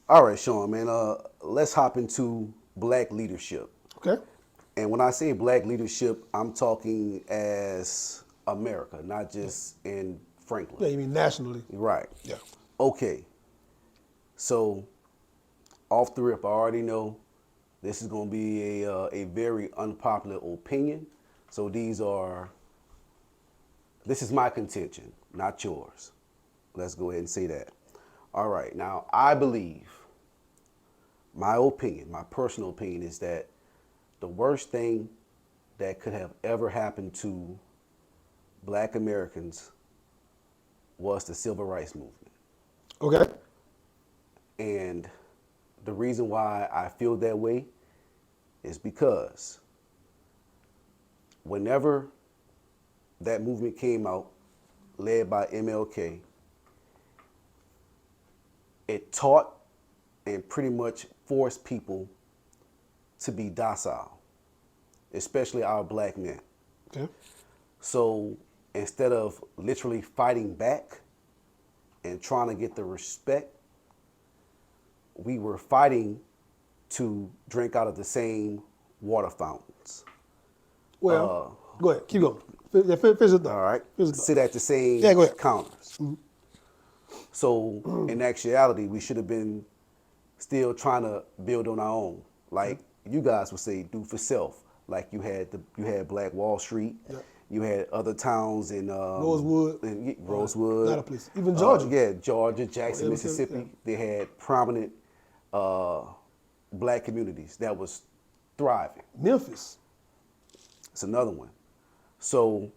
All right, Sean, man. Let's hop into black leadership. Okay. And when I say black leadership, I'm talking as America, not just in Franklin. Yeah, you mean nationally? Right. Yeah. Okay. So off the rip, I already know this is going to be a very unpopular opinion. So this is my contention, not yours. Let's go ahead and say that. All right. Now, I believe, my opinion, my personal opinion is that the worst thing that could have ever happened to black Americans was the civil rights movement. Okay. And the reason why I feel that way is because whenever that movement came out, led by MLK, it taught and pretty much forced people to be docile, especially our black men. Okay. So instead of literally fighting back and trying to get the respect, we were fighting to drink out of the same water fountains. Well, go ahead. Keep going. Finish the thought. All right. Finish the thought. Sit at the same Yeah, go ahead. counters. So in actuality, we should have been still trying to build on our own. Like you guys would say, do for self. Like you had Black Wall Street. Yeah. You had other towns in Rosewood. Rosewood. A lot of places. Even Georgia. Yeah, Georgia, Jackson, Yeah, Mississippi. yeah. They had prominent black communities that was thriving. Memphis. It's another one. So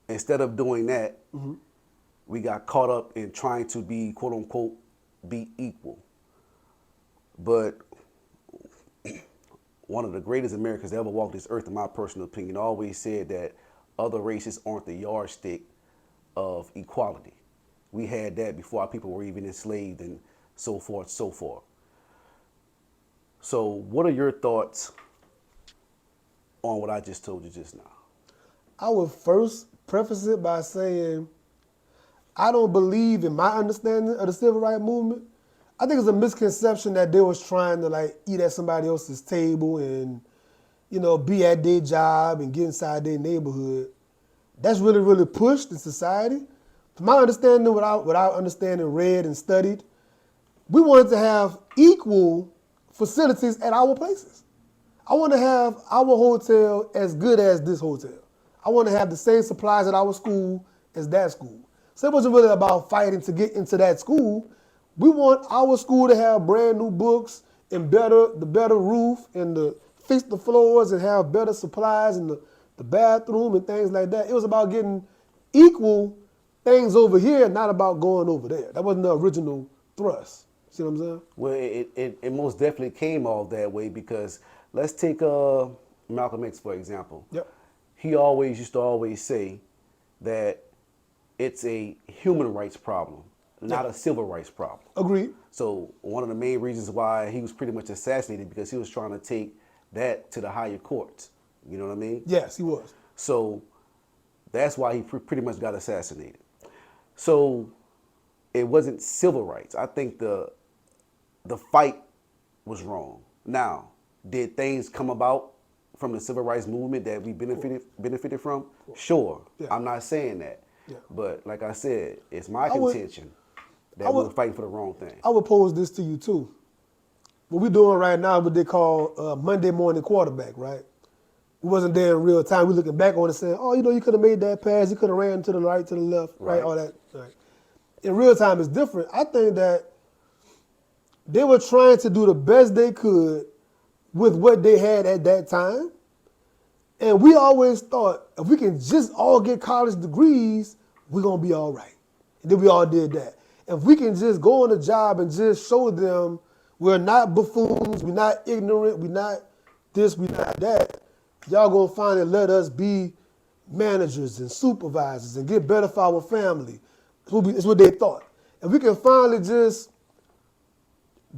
instead of doing that, we got caught up in trying to be, quote unquote, be equal. But one of the greatest Americans that ever walked this earth, in my personal opinion, always said that other races aren't the yardstick of equality. We had that before our people were even enslaved and so forth, so forth. So what are your thoughts on what I just told you just now? I would first preface it by saying I don't believe in my understanding of the civil rights movement. I think it's a misconception that they was trying to like eat at somebody else's table and, you know, be at their job and get inside their neighborhood. That's really, really pushed in society. From my understanding, without understanding, read and studied, we wanted to have equal facilities at our places. I want to have our hotel as good as this hotel. I want to have the same supplies at our school as that school. So it wasn't really about fighting to get into that school. We want our school to have brand new books and the better roof and to fix the floors and have better supplies in the bathroom and things like that. It was about getting equal things over here, not about going over there. That wasn't the original thrust. See what I'm saying? Well, it most definitely came off that way because let's take Malcolm X, for example. Yep. He used to always say that it's a human rights problem, not a civil rights problem. Agreed. So one of the main reasons why he was pretty much assassinated because he was trying to take that to the higher courts. You know what I mean? Yes, he was. So that's why he pretty much got assassinated. So it wasn't civil rights. I think the fight was wrong. Now, did things come about from the civil rights movement that we benefited from? Sure. Yeah. I'm not saying that. Yeah. But like I said, it's my contention that we were fighting for the wrong thing. I would pose this to you too. What we're doing right now, what they call Monday morning quarterback, right? We wasn't there in real time. We're looking back on it saying, oh, you know, you could have made that pass. You could have ran to the right, to the left, right, all that. Right. In real time, it's different. I think that they were trying to do the best they could with what they had at that time. And we always thought, if we can just all get college degrees, we're going to be all right. And then we all did that. If we can just go on the job and just show them we're not buffoons, we're not ignorant, we're not this, we're not that, y'all going to finally let us be managers and supervisors and get better for our family. It's what they thought. If we can finally just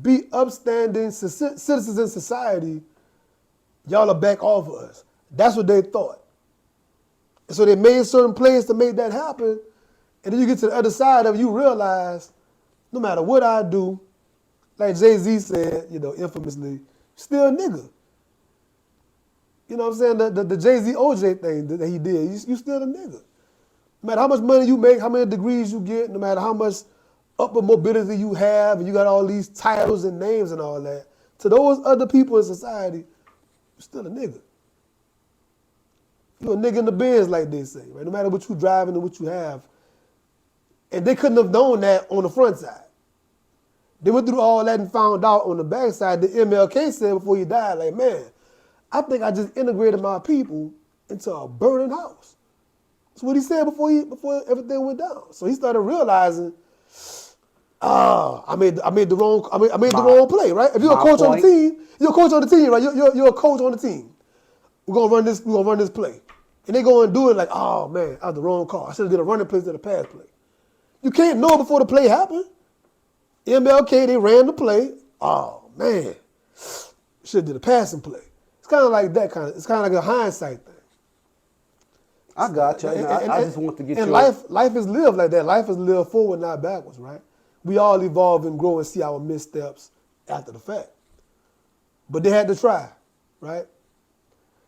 be upstanding citizens in society, y'all are back off of us. That's what they thought. And so they made certain plays to make that happen. And then you get to the other side of it, you realize no matter what I do, like Jay-Z said, infamously, still a nigga. You know what I'm saying? The Jay-Z OJ thing that he did, you still a nigga. No matter how much money you make, how many degrees you get, no matter how much upper mobility you have, and you got all these titles and names and all that, to those other people in society, you're still a nigga. You're a nigga in the Benz, like they say, right? No matter what you driving and what you have. And they couldn't have known that on the front side. They went through all that and found out on the back side. The MLK said before he died, like, man, I think I just integrated my people into a burning house. That's what he said before everything went down. So he started realizing, I made the wrong play, right? If you're a coach on the team, you're a coach on the team, right? You're a coach on the team. We're gonna run this play. And they go and do it like, oh man, I was the wrong call. I should have did a running play instead of a pass play. You can't know before the play happened. MLK, they ran the play. Oh man, should have did a passing play. It's kind of like that it's kind of like a hindsight thing. I got you. I just want to get and life is lived like that. Life is lived forward, not backwards, right? We all evolve and grow and see our missteps after the fact. But they had to try, right?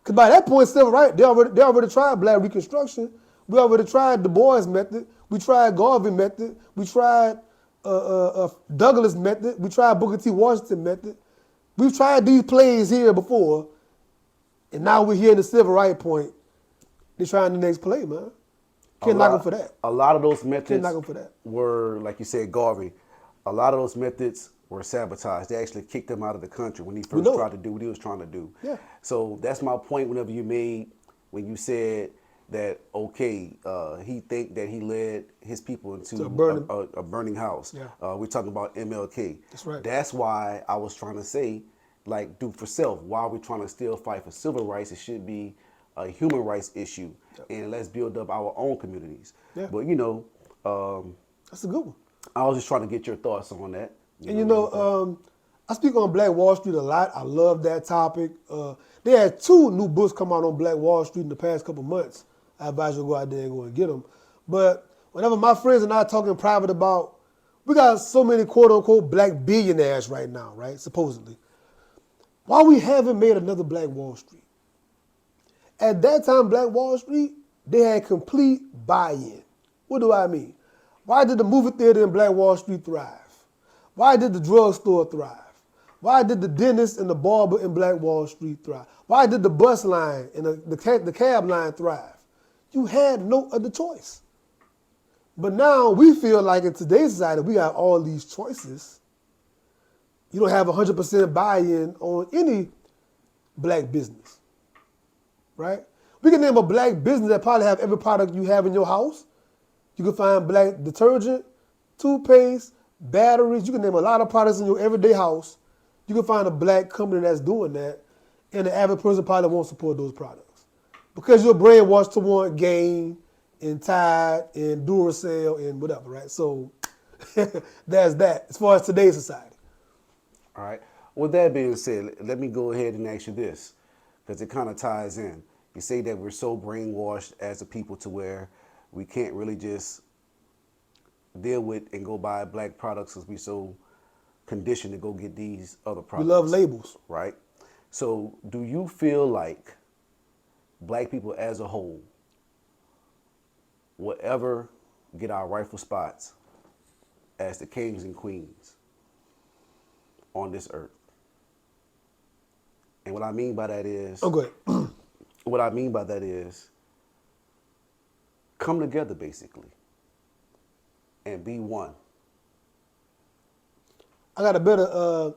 Because by that point, civil rights, they already tried Black Reconstruction. We already tried Du Bois method. We tried Garvey method. We tried Douglas method. We tried Booker T. Washington method. We've tried these plays here before, and now we're here in the civil rights point. They're trying the next play, man. Can't knock them for that. A lot of those methods Can't knock them for that. were, like you said, Garvey. A lot of those methods were sabotaged. They actually kicked him out of the country when he first tried to do what he was trying to do. Yeah. So that's my point whenever when you said that, okay, he think that he led his people into a burning house. Yeah. We're talking about MLK. That's right. That's why I was trying to say, like, do for self. Why are we trying to still fight for civil rights? It should be a human rights issue. Yep. And let's build up our own communities. Yeah. But, that's a good one. I was just trying to get your thoughts on that. I speak on Black Wall Street a lot. I love that topic. They had 2 new books come out on Black Wall Street in the past couple months. I advise you to go out there and go and get them. But whenever my friends and I are talking private about, we got so many quote-unquote black billionaires right now, right, supposedly. Why we haven't made another Black Wall Street? At that time, Black Wall Street, they had complete buy-in. What do I mean? Why did the movie theater in Black Wall Street thrive? Why did the drugstore thrive? Why did the dentist and the barber in Black Wall Street thrive? Why did the bus line and the cab line thrive? You had no other choice. But now we feel like in today's society, we got all these choices. You don't have 100% buy-in on any black business, right? We can name a black business that probably have every product you have in your house. You can find black detergent, toothpaste, batteries. You can name a lot of products in your everyday house. You can find a black company that's doing that, and the average person probably won't support those products because you're brainwashed to want Gain and Tide and Duracell and whatever, right? So that's that as far as today's society. All right. With that being said, let me go ahead and ask you this, because it kind of ties in. You say that we're so brainwashed as a people to where we can't really just deal with and go buy black products because we're so conditioned to go get these other products. We love labels. Right? So do you feel like black people as a whole will ever get our rightful spots as the kings and queens on this earth? And what I mean by that is... Oh, go ahead. What I mean by that is come together, basically, and be one. I got a better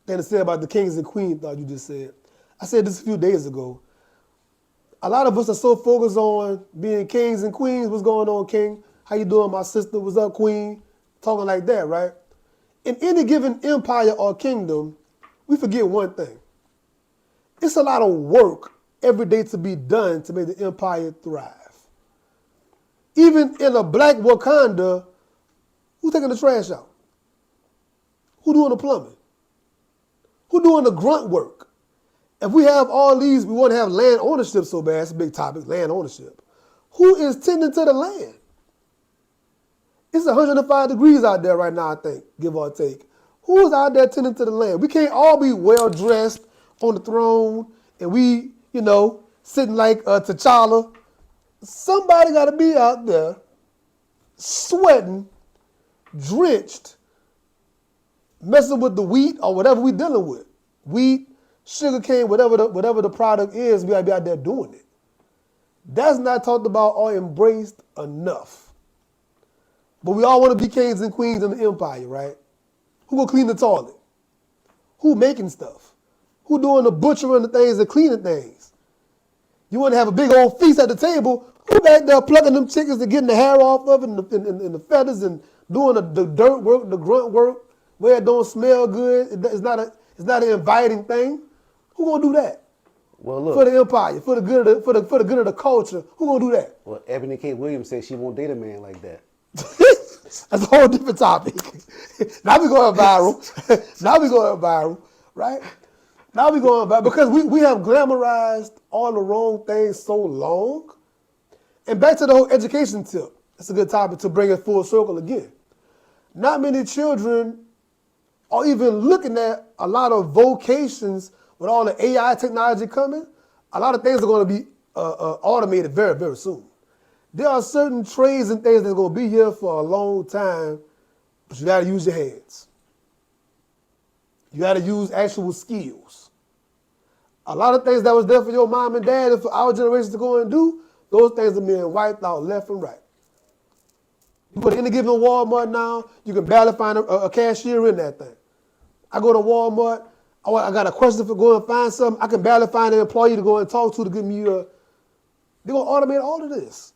thing to say about the kings and queens thought you just said. I said this a few days ago. A lot of us are so focused on being kings and queens. What's going on, king? How you doing, my sister? What's up, queen? Talking like that, right? In any given empire or kingdom, we forget one thing. It's a lot of work every day to be done to make the empire thrive. Even in a black Wakanda, who's taking the trash out? Who doing the plumbing? Who doing the grunt work? If we have all these, we want to have land ownership so bad, it's a big topic, land ownership. Who is tending to the land? It's 105 degrees out there right now, I think, give or take. Who's out there tending to the land? We can't all be well dressed on the throne and we, sitting like T'Challa. Somebody got to be out there sweating, drenched, messing with the wheat or whatever we dealing with. Wheat, sugar cane, whatever the product is, we got to be out there doing it. That's not talked about or embraced enough. But we all want to be kings and queens in the empire, right? Who gonna clean the toilet? Who making stuff? Who doing the butchering the things and cleaning things? You want to have a big old feast at the table. Who back there plucking them chickens and getting the hair off of it and the feathers and doing the dirt work, the grunt work, where it don't smell good? It's not an inviting thing. Who gonna do that? Well, look. For the empire, for the good of the culture. Who gonna do that? Well, Ebony K. Williams said she won't date a man like that. That's a whole different topic. Now we going viral. Right? Now we going viral because we have glamorized all the wrong things so long. And back to the whole education tip. It's a good topic to bring it full circle again. Not many children are even looking at a lot of vocations with all the AI technology coming. A lot of things are going to be automated very, very soon. There are certain trades and things that's going to be here for a long time, but you got to use your hands. You got to use actual skills. A lot of things that was there for your mom and dad and for our generation to go and do, those things are being wiped out left and right. You go to any given Walmart now, you can barely find a cashier in that thing. I go to Walmart, I got a question for go and find something, I can barely find an employee to go and talk to give me they're going to automate all of this.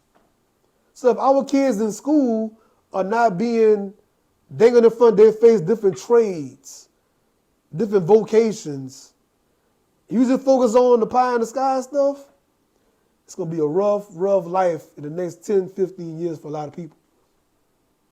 So if our kids in school are not being dangling in front of their face different trades, different vocations, you just focus on the pie in the sky stuff, it's going to be a rough life in the next 10, 15 years for a lot of people.